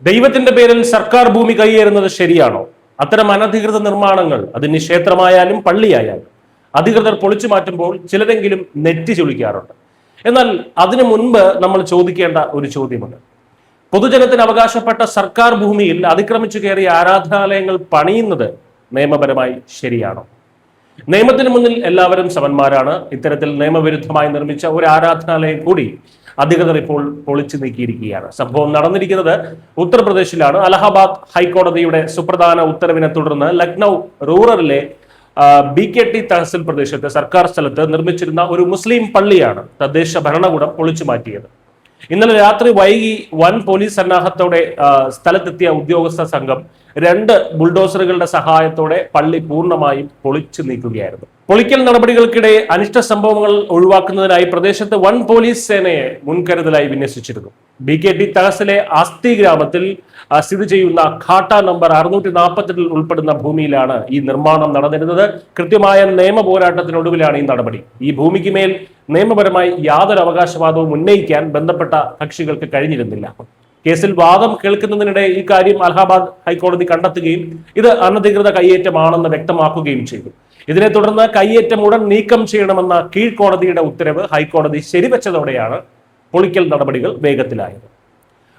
ദൈവത്തിന്റെ പേരിൽ സർക്കാർ ഭൂമി കൈയേറുന്നത് ശരിയാണോ? അത്തരം അനധികൃത നിർമ്മാണങ്ങൾ, അതിന് ക്ഷേത്രമായാലും പള്ളിയായാലും, അധികൃതർ പൊളിച്ചു മാറ്റുമ്പോൾ ചിലരെങ്കിലും നെറ്റി ചൊളിക്കാറുണ്ട്. എന്നാൽ അതിനു മുൻപ് നമ്മൾ ചോദിക്കേണ്ട ഒരു ചോദ്യമുണ്ട്. പൊതുജനത്തിന് അവകാശപ്പെട്ട സർക്കാർ ഭൂമിയിൽ അതിക്രമിച്ചു കയറിയ ആരാധനാലയങ്ങൾ പണിയുന്നത് നിയമപരമായി ശരിയാണോ? നിയമത്തിന് മുന്നിൽ എല്ലാവരും സമന്മാരാണ്. ഇത്തരത്തിൽ നിയമവിരുദ്ധമായി നിർമ്മിച്ച ഒരു ആരാധനാലയം കൂടി അധികൃതർ ഇപ്പോൾ പൊളിച്ചു നീക്കിയിരിക്കുകയാണ്. സംഭവം നടന്നിരിക്കുന്നത് ഉത്തർപ്രദേശിലാണ്. അലഹബാദ് ഹൈക്കോടതിയുടെ സുപ്രധാന ഉത്തരവിനെ തുടർന്ന് ലക്നൗ റൂറലിലെ BKT തഹസിൽ പ്രദേശത്ത് സർക്കാർ സ്ഥലത്ത് നിർമ്മിച്ചിരുന്ന ഒരു മുസ്ലിം പള്ളിയാണ് തദ്ദേശ ഭരണകൂടം പൊളിച്ചു മാറ്റിയത്. ഇന്നലെ രാത്രി വൈകി വൻ പോലീസ് സന്നാഹത്തോടെ സ്ഥലത്തെത്തിയ ഉദ്യോഗസ്ഥ സംഘം 2 ബുൾഡോസറുകളുടെ സഹായത്തോടെ പള്ളി പൂർണ്ണമായും പൊളിച്ചു നീക്കുകയായിരുന്നു. പൊളിക്കൽ നടപടികൾക്കിടെ അനിഷ്ട സംഭവങ്ങൾ ഒഴിവാക്കുന്നതിനായി പ്രദേശത്ത് വൻ പോലീസ് സേനയെ മുൻകരുതലായി വിന്യസിച്ചിരുന്നു. BKT തഹസിലെ ആസ്തി ഗ്രാമത്തിൽ സ്ഥിതി ചെയ്യുന്ന ഖാട്ട നമ്പർ 648 ഉൾപ്പെടുന്ന ഭൂമിയിലാണ് ഈ നിർമ്മാണം നടന്നിരുന്നത്. കൃത്യമായ നിയമ പോരാട്ടത്തിനൊടുവിലാണ് ഈ നടപടി. ഈ ഭൂമിക്ക് മേൽ നിയമപരമായി യാതൊരു അവകാശവാദവും ഉന്നയിക്കാൻ ബന്ധപ്പെട്ട കക്ഷികൾക്ക് കഴിഞ്ഞിരുന്നില്ല. കേസിൽ വാദം കേൾക്കുന്നതിനിടെ ഈ കാര്യം അലഹാബാദ് ഹൈക്കോടതി കണ്ടെത്തുകയും ഇത് അനധികൃത കയ്യേറ്റമാണെന്ന് വ്യക്തമാക്കുകയും ചെയ്തു. ഇതിനെ തുടർന്ന് കയ്യേറ്റം ഉടൻ നീക്കം ചെയ്യണമെന്ന കീഴ്ക്കോടതിയുടെ ഉത്തരവ് ഹൈക്കോടതി ശരിവെച്ചതോടെയാണ് പൊളിക്കൽ നടപടികൾ വേഗത്തിലായത്.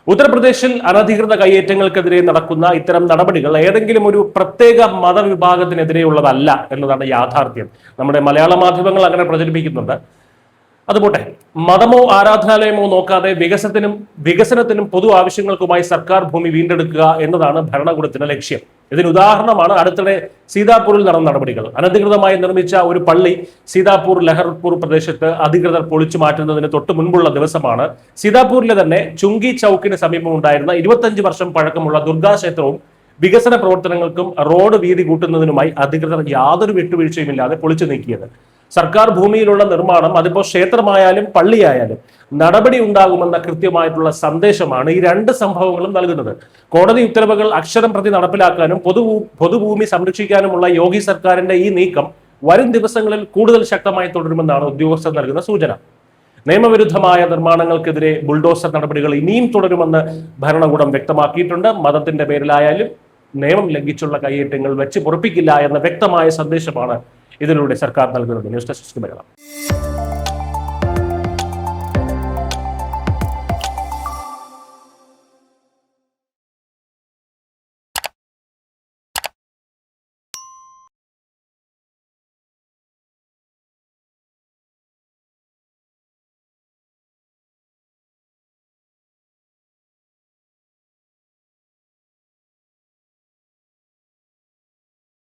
ഉത്തർപ്രദേശിൽ അനധികൃത കയ്യേറ്റങ്ങൾക്കെതിരെ നടക്കുന്ന ഇത്തരം നടപടികൾ ഏതെങ്കിലും ഒരു പ്രത്യേക മതവിഭാഗത്തിനെതിരെയുള്ളതല്ല എന്നതാണ് യാഥാർത്ഥ്യം. നമ്മുടെ മലയാള മാധ്യമങ്ങൾ അങ്ങനെ പ്രചരിപ്പിക്കുന്നുണ്ട്. അതുപോട്ടെ, മതമോ ആരാധനാലയമോ നോക്കാതെ വികസനത്തിനും പൊതു ആവശ്യങ്ങൾക്കുമായി സർക്കാർ ഭൂമി വീണ്ടെടുക്കുക എന്നതാണ് ഭരണകൂടത്തിന്റെ ലക്ഷ്യം. ഇതിന് ഉദാഹരണമാണ് അടുത്തിടെ സീതാപൂരിൽ നടന്ന നടപടികൾ. അനധികൃതമായി നിർമ്മിച്ച ഒരു പള്ളി സീതാപൂർ ലഹർപൂർ പ്രദേശത്ത് അധികൃതർ പൊളിച്ചു മാറ്റുന്നതിന് തൊട്ട് മുൻപുള്ള ദിവസമാണ് സീതാപൂരിലെ തന്നെ ചുങ്കി ചൌക്കിന് സമീപം ഉണ്ടായിരുന്ന 25 വർഷം പഴക്കമുള്ള ദുർഗാക്ഷേത്രവും വികസന പ്രവർത്തനങ്ങൾക്കും റോഡ് വീതി കൂട്ടുന്നതിനുമായി അധികൃതർ യാതൊരു വിട്ടുവീഴ്ചയുമില്ലാതെ പൊളിച്ചു നീക്കിയത്. സർക്കാർ ഭൂമിയിലുള്ള നിർമ്മാണം, അതിപ്പോ ക്ഷേത്രമായാലും പള്ളിയായാലും നടപടി ഉണ്ടാകുമെന്ന കൃത്യമായിട്ടുള്ള സന്ദേശമാണ് ഈ 2 സംഭവങ്ങളും നൽകുന്നത്. കോടതി ഉത്തരവുകൾ അക്ഷരം പ്രതി നടപ്പിലാക്കാനും പൊതുഭൂമി സംരക്ഷിക്കാനുമുള്ള യോഗി സർക്കാരിന്റെ ഈ നീക്കം വരും ദിവസങ്ങളിൽ കൂടുതൽ ശക്തമായി തുടരുമെന്നാണ് ഉദ്യോഗസ്ഥർ നൽകുന്ന സൂചന. നിയമവിരുദ്ധമായ നിർമ്മാണങ്ങൾക്കെതിരെ ബുൾഡോസർ നടപടികൾ ഇനിയും തുടരുമെന്ന് ഭരണകൂടം വ്യക്തമാക്കിയിട്ടുണ്ട്. മതത്തിന്റെ പേരിലായാലും നിയമം ലംഘിച്ചുള്ള കയ്യേറ്റങ്ങൾ വെച്ച് പൊറുപ്പിക്കില്ല എന്ന വ്യക്തമായ സന്ദേശമാണ് ഇതിലൂടെ സർക്കാർ നൽകുന്നത്. News desk Malayalam.